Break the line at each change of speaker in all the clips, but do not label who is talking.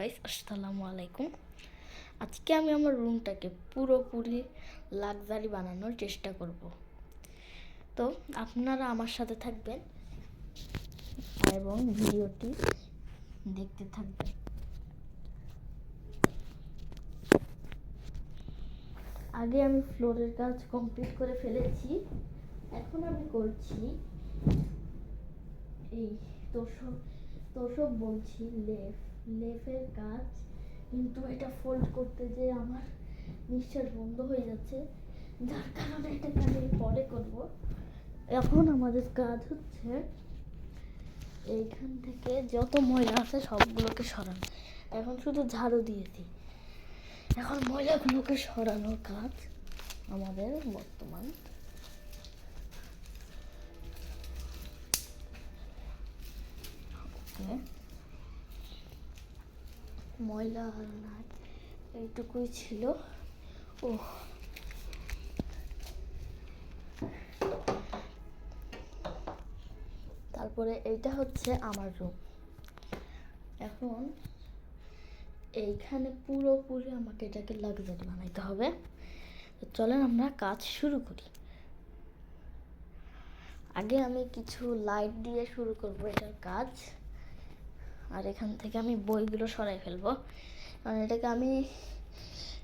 Guys আসসালামু আলাইকুম। আজকে আমি আমার রুমটাকে পুরোপুরি লাক্সারি বানানোর চেষ্টা করব। তো আপনারা আমার সাথে থাকবেন এবং ভিডিওটি দেখতে থাকবেন। আগে আমি ফ্লোরের কাজ কমপ্লিট করে ফেলেছি। এখন আমি করছি এই তোষক বলছি লেফের কাজ, কিন্তু এটা ফোল্ড করতে যে আমার নিঃশ্বাস বন্ধ হয়ে যাচ্ছে, যার কারণে এটাকে আমি পরে করব। এখন আমাদের কাজ হচ্ছে এইখান থেকে যত ময়লা আছে সবগুলোকে সরানো। এখন শুধু ঝাড়ু দিয়েছি, এখন ময়লাগুলোকে সরানোর কাজ আমাদের বর্তমান। ময়লা আর নাই, এইটুকুই ছিল। ও তারপরে এইটা হচ্ছে আমার রুম। এখন এইখানে পুরোপুরি আমাকে এটাকে লাক্সারি বানাইতে হবে। তো চলেন আমরা কাজ শুরু করি। আগে আমি কিছু লাইট দিয়ে শুরু করব এটার কাজ, আর এখান থেকে আমি বইগুলো সরাই ফেলবো, কারণ এটাকে আমি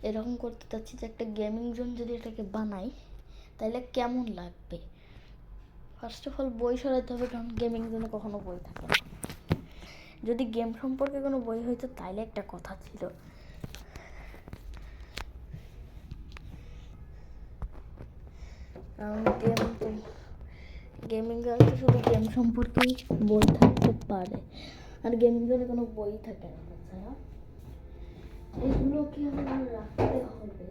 এরকম করতে চাচ্ছি যে একটা গেমিং জোন যদি এটাকে বানাই তাহলে কেমন লাগবে। ফার্স্ট অফ অল বই সরাইতে হবে, কারণ গেমিং জোনে কখনো বই থাকে না। যদি গেম সম্পর্কে কোনো বই হইতো তাইলে একটা কথা ছিল, কারণ গেমিং তো শুধু গেম সম্পর্কেই বই থাকতে পারে, আর গেমিং জোনে কোনো বই থাকে না। তাছাড়া এগুলোকে আমার রাখতে হবে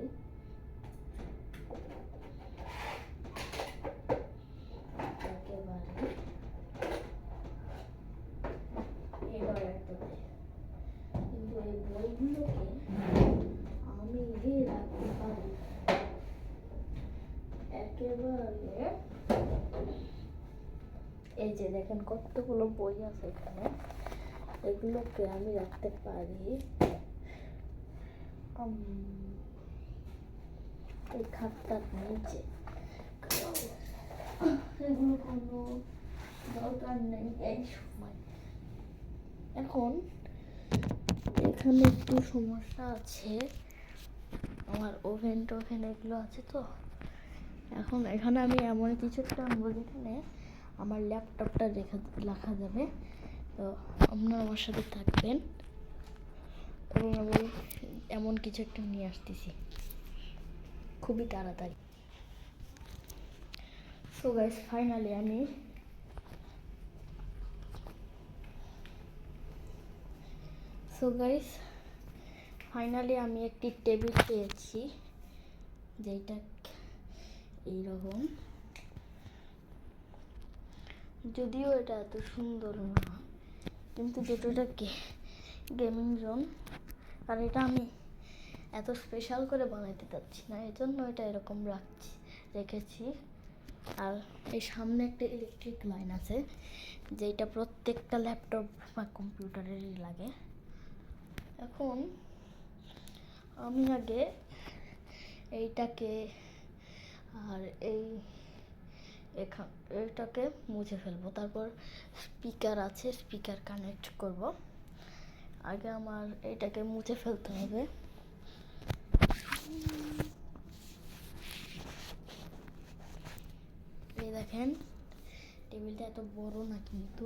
একেবারে কিন্তু এই বইগুলোকে আমি রাখতে পারি একেবারে। এই যে দেখেন কতগুলো বই আছে এখানে, এগুলোকে আমি রাখতে পারি এই খাটটার নিচে। এগুলো কোনো দরকার নেই এই সময়। এখন এখানে একটু সমস্যা আছে, আমার ওভেন টোভেন এগুলো আছে। তো এখন এখানে আমি এমন কিছু একটা আনবো যেখানে আমার ল্যাপটপটা রাখা যাবে। তো আপনারা আমার সাথে থাকবেন এবং আমি এমন কিছু একটা নিয়ে আসতেছি খুবই তাড়াতাড়ি। সো গাইস ফাইনালি আমি একটি টেবিল পেয়েছি, যেটা এইরকম। যদিও এটা এত সুন্দর না, কিন্তু যেটা গেমিং জোন, আর এটা আমি এত স্পেশাল করে বানাইতে চাচ্ছি না, এই জন্য এটা এরকম রেখেছি। আর এই সামনে একটা ইলেকট্রিক লাইন আছে, যেটা প্রত্যেকটা ল্যাপটপ বা কম্পিউটারেরই লাগে। এখন আমি আগে এইটাকে আর এটাকে মুছে ফেলবো, তারপর স্পিকার আছে, স্পিকার কানেক্ট করব। আগে আমার এটাকে মুছে ফেলতে হবে। এই দেখেন টেবিলটা এত বড় না, কিন্তু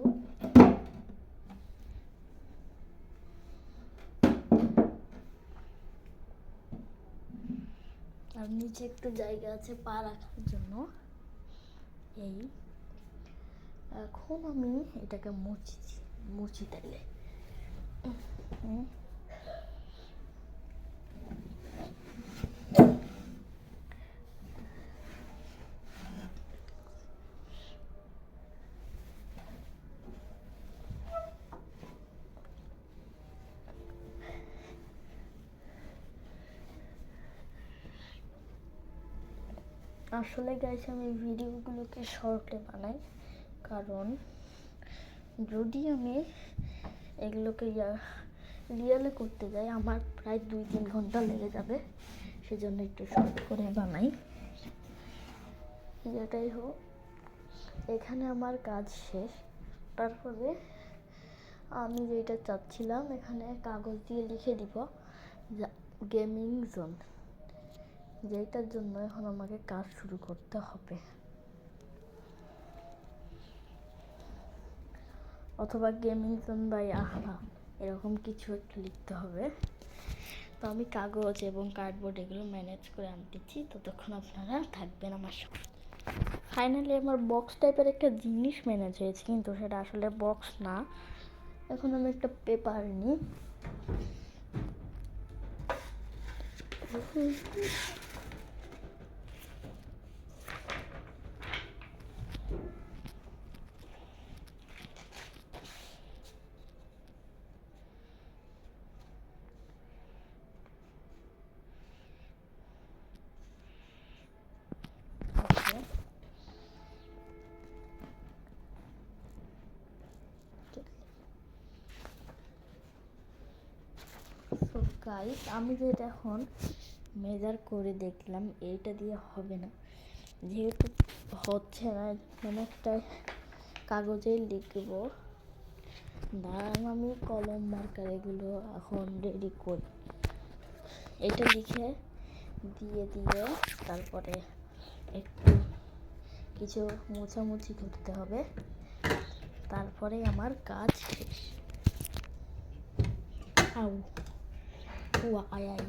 আর নিচে একটু জায়গা আছে পা রাখার জন্য। এখন আমি এটাকে মুছি তাইলে। আসলে গাইস আমি ভিডিওগুলোকে শর্টে বানাই, কারণ যদি আমি এগুলোকে রিয়েলে করতে যাই আমার প্রায় 2-3 ঘন্টা লেগে যাবে, সেজন্য একটু শর্ট করে বানাই। যেটাই হোক, এখানে আমার কাজ শেষ। তারপরে আমি যেটা চাচ্ছিলাম, এখানে কাগজ দিয়ে লিখে দিব গেমিং জোন, যেটার জন্য এখন আমাকে কাজ শুরু করতে হবে, অথবা গেমিং জোন বাই আহরা, এরকম কিছু একটা লিখতে হবে। তো আমি কাগজ এবং কার্ডবোর্ড এগুলো ম্যানেজ করে আনতেছি, ততক্ষণ আপনারা থাকবেন আমার সাথে। ফাইনালি আমার বক্স টাইপের একটা জিনিস ম্যানেজ হয়েছে, কিন্তু সেটা আসলে বক্স না। এখন আমি একটা পেপার নিই, সো গাইস, আমি যেটা এখন মেজার করে দেখলাম এইটা দিয়ে হবে না, যেহেতু হচ্ছে না, মানে একটা কাগজে লিখবো। দাঁড়ান, আমি কলম মার্কার এগুলো এখন রেডি করি। এটা লিখে দিয়ে তারপরে একটু কিছু মোছামুছি করতে হবে, তারপরে আমার কাজ শেষ। আউ হুয়া আয় আয়।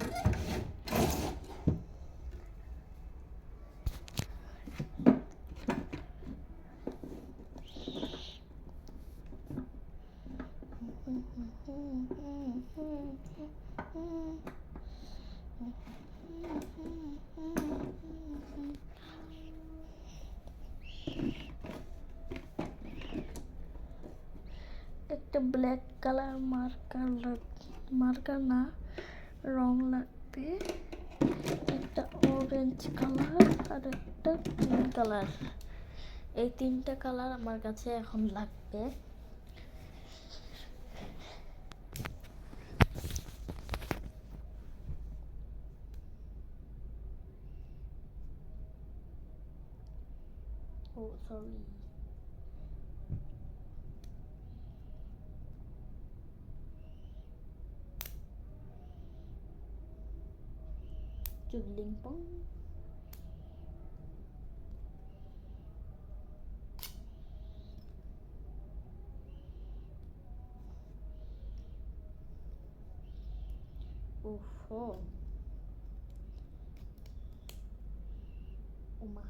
একটা ব্ল্যাক কালার মার্কার না, রং লাগবে, একটা অরেঞ্জ কালার আর একটা গ্রিন কালার। এই 3টা কালার আমার কাছে এখন লাগবে। ও সরি, চুদলিং পং। ওহো, ওমা।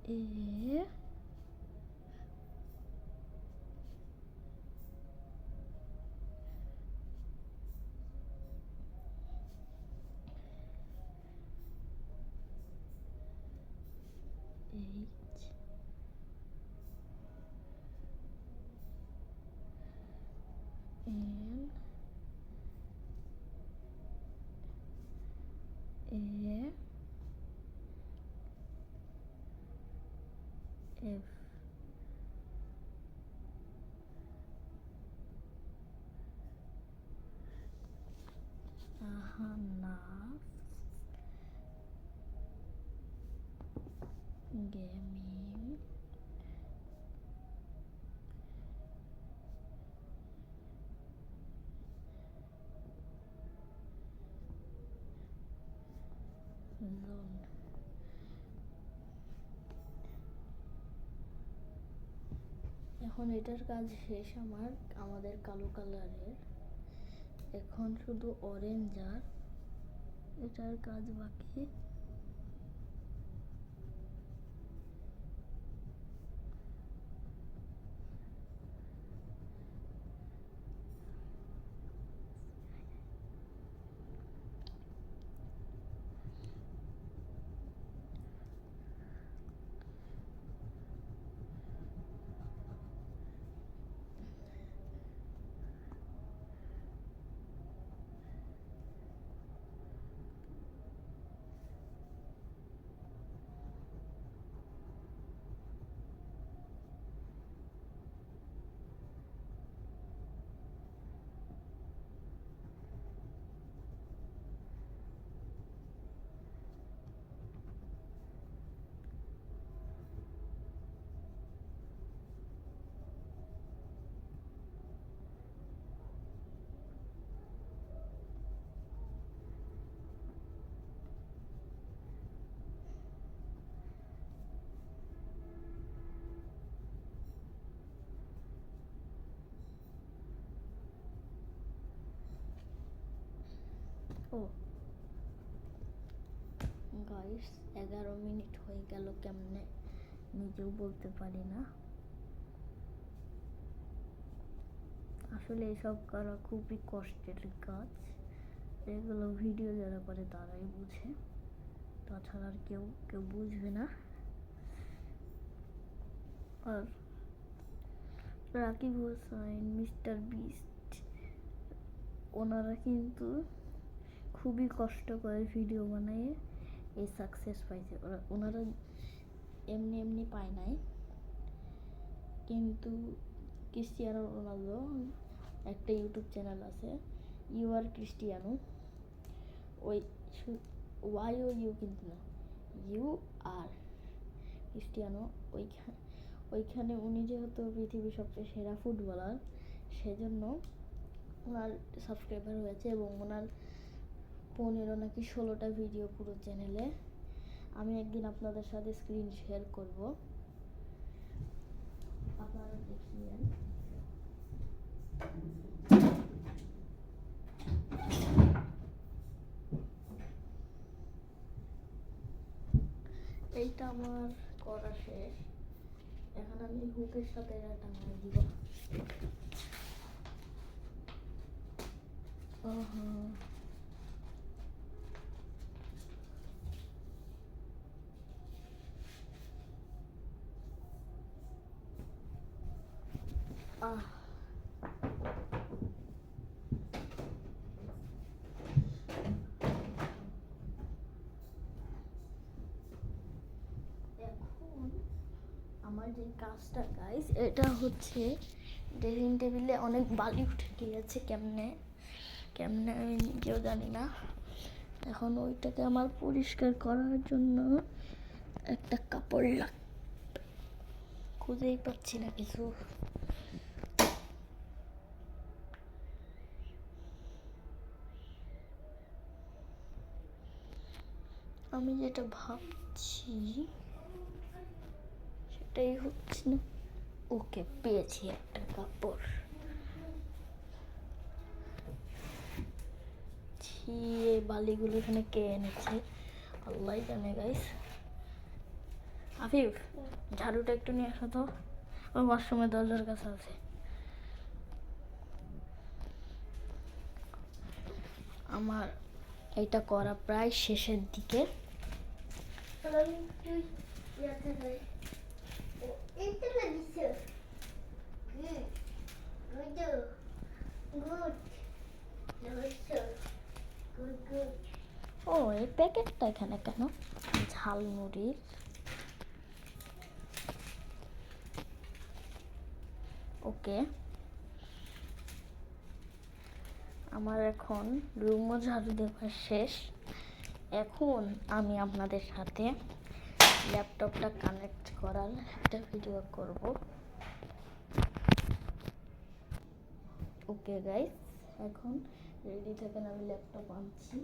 A H N A F. Ahnaf gaming zone. এখন এটার কাজ শেষ আমাদের কালো কালারের। এখন শুধু অরেঞ্জ আর এটার কাজ বাকি। ও গাইস 11 মিনিট হয়ে গেল, কেমনে নিজেও বলতে পারি না। আসলে এসব করা খুবই কষ্টের কাজ। এগুলো ভিডিও যারা করে তারাই বুঝে, তাছাড়া আর কেউ বুঝবে না। আর রাকিব হোসেন, মিস্টার বিস্ট, ওনারা কিন্তু খুবই কষ্ট করে ভিডিও বানায় এই সাকসেস পাইছে। ওনারা এমনি পায় নাই। কিন্তু ক্রিস্টিয়ানো রোনালদো একটা ইউটিউব চ্যানেল আছে, ইউ আর ক্রিস্টিয়ানো, ওই ওয়াই ও ইউ কিন্তু না, ইউ আর ক্রিস্টিয়ানো। ওইখানে উনি যেহেতু পৃথিবীর সবচেয়ে সেরা ফুটবলার, সেজন্য ওনার সাবস্ক্রাইবার হয়েছে এবং ওনার 15 নাকি 16টা ভিডিও পুরো চ্যানেলে। আমি একদিন আপনাদের সাথে স্ক্রিন শেয়ার করব, আপনারা দেখিয়েন। এইটা আমার করা শেষ। এখন আমি হুকের সাথে এটা টাঙিয়ে দিব। আমার যে কাজটা গাইস, এটা হচ্ছে ড্রেসিং টেবিলে অনেক বালি উঠে গিয়েছে, কেমনে আমি নিজেও জানি না। এখন ওইটাকে আমার পরিষ্কার করার জন্য একটা কাপড় লাগবে, খুঁজেই পাচ্ছি না কিছু। আমি যেটা ভাবছি সেটাই হচ্ছে না। ওকে, পেয়েছি একটা কাপড়। এই বালিগুলো এখানে কে এনেছে আল্লাহ জানে গাইস। আফিফ, ঝাড়ুটা একটু নিয়ে আসো তো, ওই ওয়াশরুমের দরজার কাছে আছে। আমার এটা করা প্রায় শেষের দিকে। ও, এই প্যাকেটটা এখানে কেন? ঝালমুড়ির। ওকে, আমার এখন রুমও ঝাড়ু দেওয়া শেষ। এখন আমি আপনাদের সাথে ল্যাপটপটা কানেক্ট করার একটা ভিডিও করব। ওকে গাইস, এখন রেডি থাকেন, আমি ল্যাপটপ আনছি।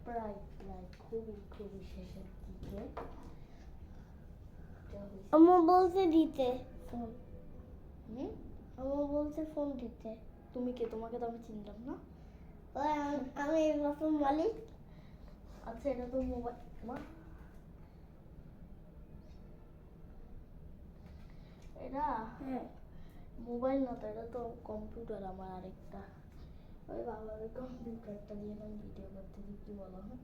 প্রায় প্রায় খুবই শেষের দিকে।
আমার বলতে দিতে
ফোন
আমার বলতে ফোন দিতে।
তুমি কে? তোমাকে তো আমি চিনলাম না।
আমি প্রথম মালিক।
আচ্ছা, এটা তো মোবাইল মা, এটা মোবাইল না তো, এটা তো কম্পিউটার আমার আরেকটা। ওই বাবার ওই কম্পিউটারটা দিয়ে আমি ভিডিও করতেছি, কি বলো? হ্যাঁ,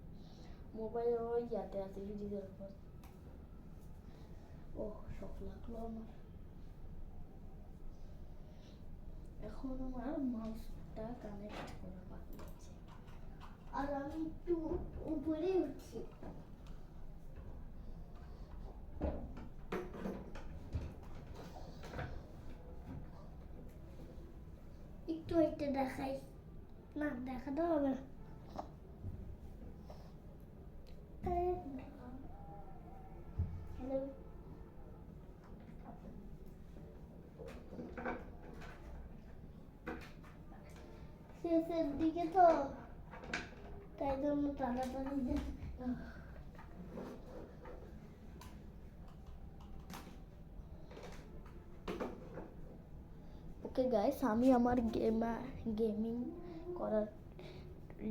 মোবাইল ওই ইয়াতে আছে, ফ্রিজের উপর। ওহ, শখ লাগলো আমার। এখন আমার মাউসটা কানেক্ট করা বাকি আছে।
আর আমি একটু উপরে উঠছি। একটু এটা দেখাই না, দেখাতে হবে না। হ্যালো, শেষের দিকে তো, তাই জন্য তাড়াতাড়ি
ওকে গাইস, আমি আমার গেমিং করার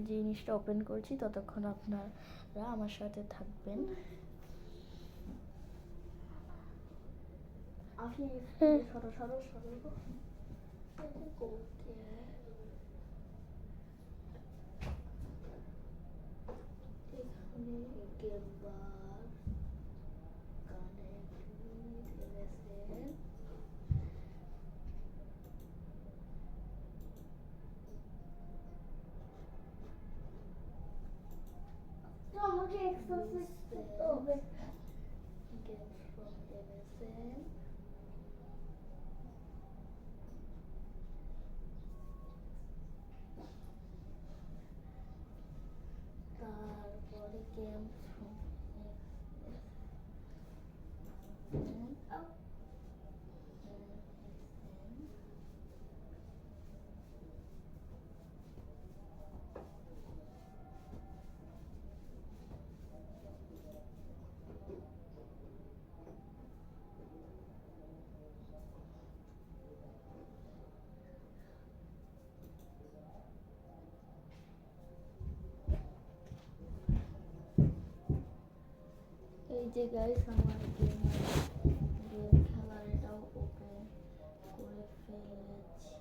জিনিসটা ওপেন করছি, ততক্ষণ আপনারা আমার সাথে থাকবেন। আপনি সরো সরো সরো। ওকে, এখানে গেম বার কানেক্ট এমএসএন।
আমাকে এক্সারসাইজ করতে হবে।
Games from MSN. তারপরে games from এই যে গাইস, আমার গেম খেলার এটাও ওপেন করে ফেলেছি।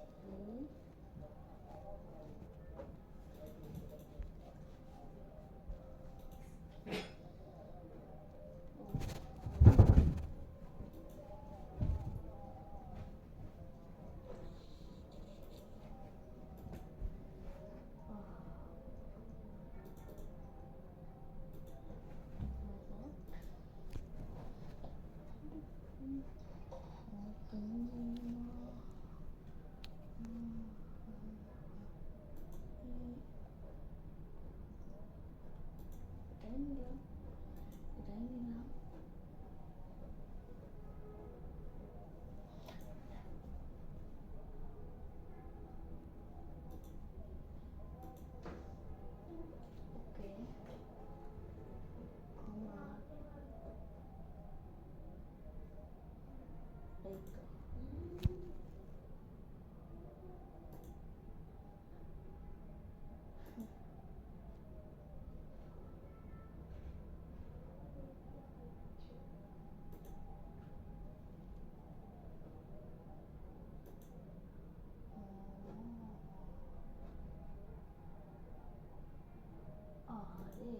আরে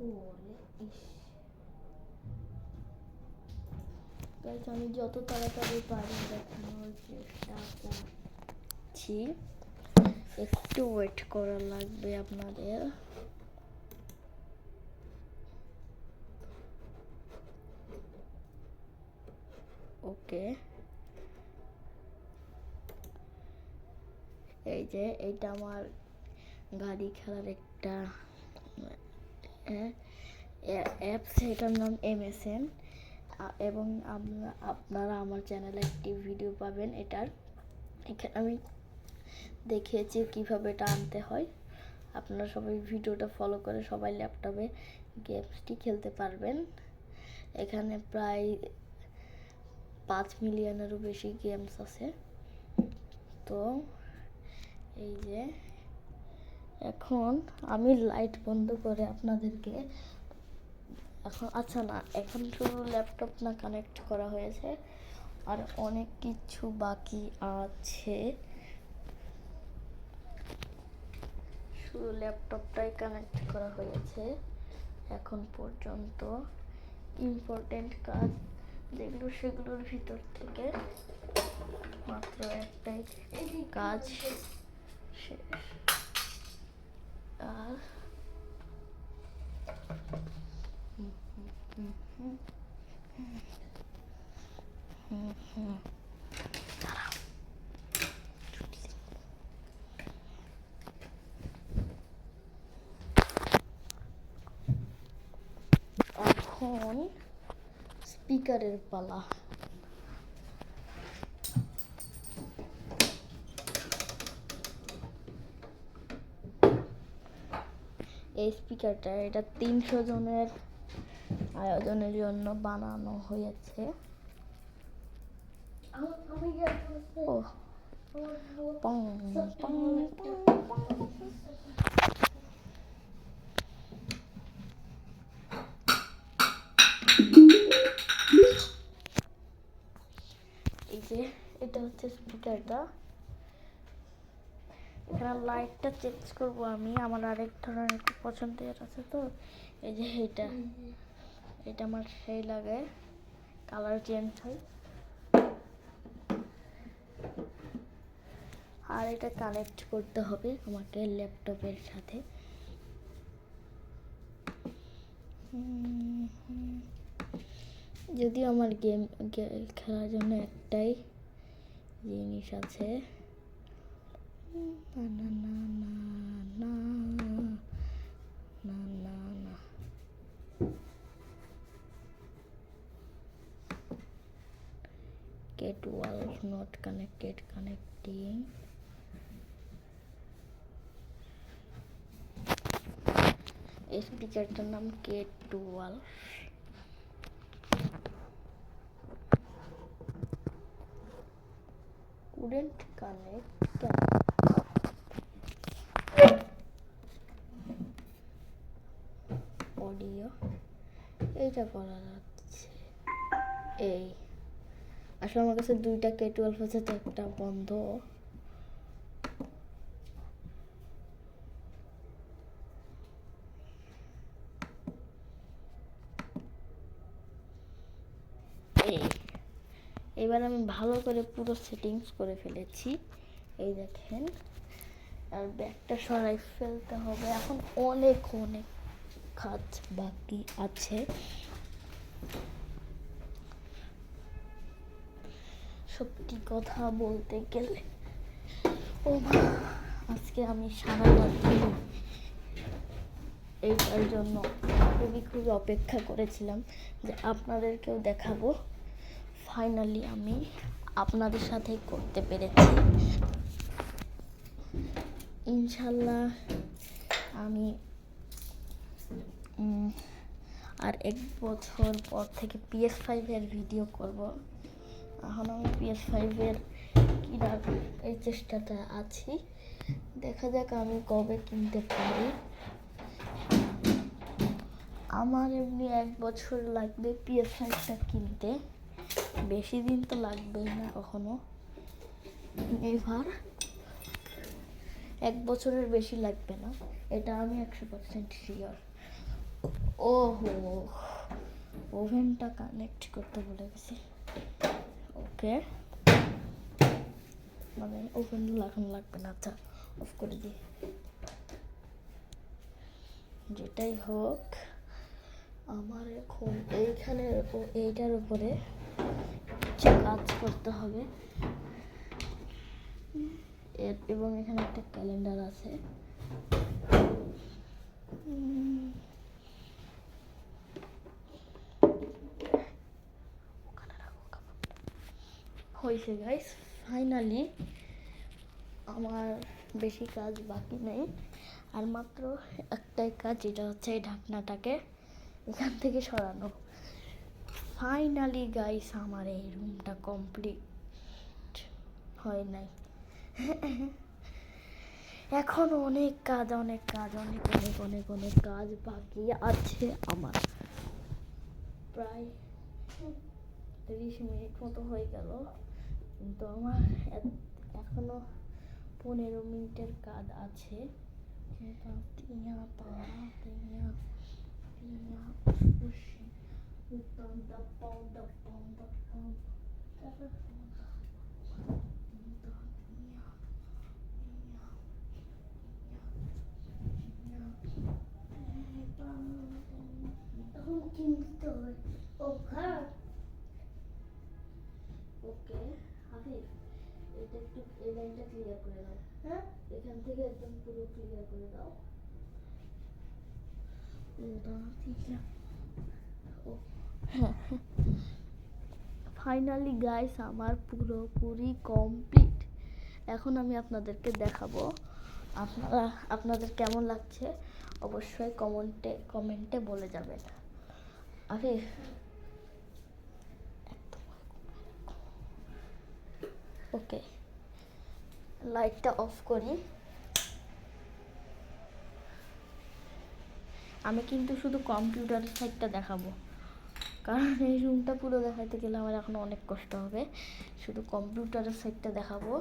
ওরে ইস, গাইস আমি যত তাড়াতাড়ি পারি দেখানোর চেষ্টা করছি। একটু ওয়েট করা লাগবে আপনাদের। ওকে, এই যে এইটা আমার গাড়ি খেলার একটা অ্যাপস, এটার নাম MSN। এবং আপনারা আমার চ্যানেলে একটি ভিডিও পাবেন এটার। এখানে আমি দেখিয়েছি কিভাবে এটা আনতে হয়। আপনারা সবাই ভিডিওটা ফলো করে সবাই ল্যাপটপে গেমসটি খেলতে পারবেন। এখানে প্রায় 5 মিলিয়নেরও বেশি গেমস আছে। তো এই যে এখন আমি লাইট বন্ধ করে আপনাদেরকে এখন আচ্ছা না, এখন শুধু ল্যাপটপ না কানেক্ট করা হয়েছে, আর অনেক কিছু বাকি আছে। শুধু ল্যাপটপটাই কানেক্ট করা হয়েছে এখন পর্যন্ত। ইম্পর্টেন্ট কাজ যেগুলো সেগুলোর ভিতর থেকে মাত্র একটাই কাজ শেষ। আর এখন স্পিকারের পালা। এই স্পিকারটা এটা 300 জনের আয়োজনের জন্য বানানো হয়েছে। ও পং পং পং পং। এই যে এটা হচ্ছে স্পিকারটা। এখানে লাইটটা চেঞ্জ করব আমি, আমার আরেক ধরনের একটু পছন্দের আছে। তো এই যে এটা আমার সেই লাগে, কালার চেঞ্জ হয়। আর এটা কানেক্ট করতে হবে আমাকে ল্যাপটপের সাথে। যদিও আমার গেম খেলার জন্য একটাই জিনিস আছে, না না না না না না না, Cat12 not connected, connecting. এই স্পিকারটার নাম Cat12। couldn't connect audio. এইটা করা যাচ্ছে। এই আসলে আমার কাছে 2টা Cat12 আছে, তো একটা বন্ধ। এবার আমি ভালো করে পুরো সেটিংস করে ফেলেছি, এই দেখেন। আর ব্যাগটা সরাই ফেলতে হবে, এখন অনেক অনেক কাজ বাকি আছে। সত্যি কথা বলতে গেলে ও আজকে আমি সারাবার দিন এইটার জন্য খুবই অপেক্ষা করেছিলাম যে আপনাদেরকেও দেখাবো। ফাইনালি আমি আপনাদের সাথে করতে পেরেছি। ইনশাল্লাহ আমি আর 1 বছর পর থেকে PS5 এর ভিডিও করব। এখন আমি PS5 এর কেনার এই চেষ্টাটা আছি, দেখা যাক আমি কবে কিনতে পারি। আমার এমনি 1 বছর লাগবে PS5টা কিনতে, বেশি দিন তো লাগবেই না কখনো। এবার 1 বছরের বেশি লাগবে না, এটা আমি 100% শিওর। ওহো, ওভেনটা কানেক্ট করতে ভুলে গেছি। ওকে, মানে ওভেন এখন লাগবে না, আচ্ছা অফ করে দিই। যেটাই হোক, আমার এখন এইখানে এইটার উপরে কিছু কাজ করতে হবে। এবং এখানে একটা ক্যালেন্ডার আছে। হয়েছে গাইস, ফাইনালি আমার বেশি কাজ বাকি নেই। আর মাত্র একটাই কাজ, যেটা হচ্ছে এই ঢাকনাটাকে এখান থেকে সরানো। ফাইনালি গাইস আমার এই রুমটা কমপ্লিট হয় নাই। এখন অনেক কাজ অনেক কাজ অনেক অনেক অনেক অনেক কাজ বাকি আছে আমার। প্রায় 30 মিনিট মতো হয়ে গেল, কিন্তু আমার এখনো 15 মিনিটের কাজ আছে।
এখন কিনতে হয় ও খারাপ।
ওকে হাফিজ, এটা একটু এই লাইনটা ক্লিয়ার করে দাও।
হ্যাঁ
এখান থেকে একদম পুরো ক্লিয়ার করে দাও। ফাইনালি গাইস আমার পুরোপুরি কমপ্লিট। এখন আমি আপনাদেরকে দেখাবো, আপনাদের কেমন লাগছে অবশ্যই কমেন্টে বলে যাবেন। আফিফ, ওকে লাইটটা অফ করি। আমি কিন্তু শুধু কম্পিউটার সাইডটা দেখাবো, কারণ এই রুমটা পুরো দেখাতে গেলে আমার এখন অনেক কষ্ট হবে। শুধু কম্পিউটারের সাইডটা দেখাবো।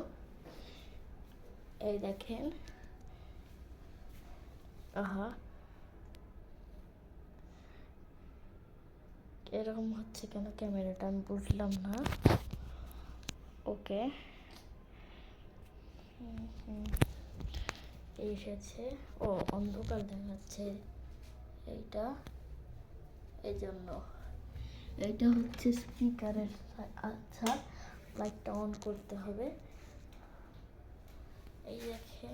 এই দেখেন, আহা এরকম হচ্ছে কেন ক্যামেরাটা আমি বুঝলাম না। ওকে এসেছে, ও অন্ধকার দেখাচ্ছে এইটা, এই জন্য। এইটা হচ্ছে স্পিকারের। আচ্ছা লাইটটা অন করতে হবে। এই দেখে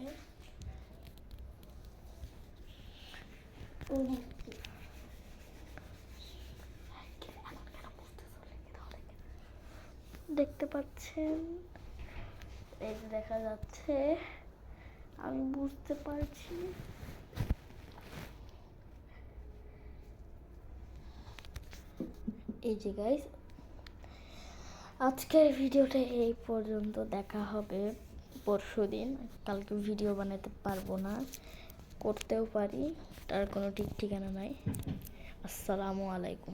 দেখতে পাচ্ছেন, এই যে দেখা যাচ্ছে, আমি বুঝতে পারছি। এই যে গাইস আজকের ভিডিওটা এই পর্যন্ত, দেখা হবে পরশুদিন। কালকে ভিডিও বানাতে পারবো না, করতেও পারি, তার কোনো ঠিক ঠিকানা নাই। আসসালামু আলাইকুম।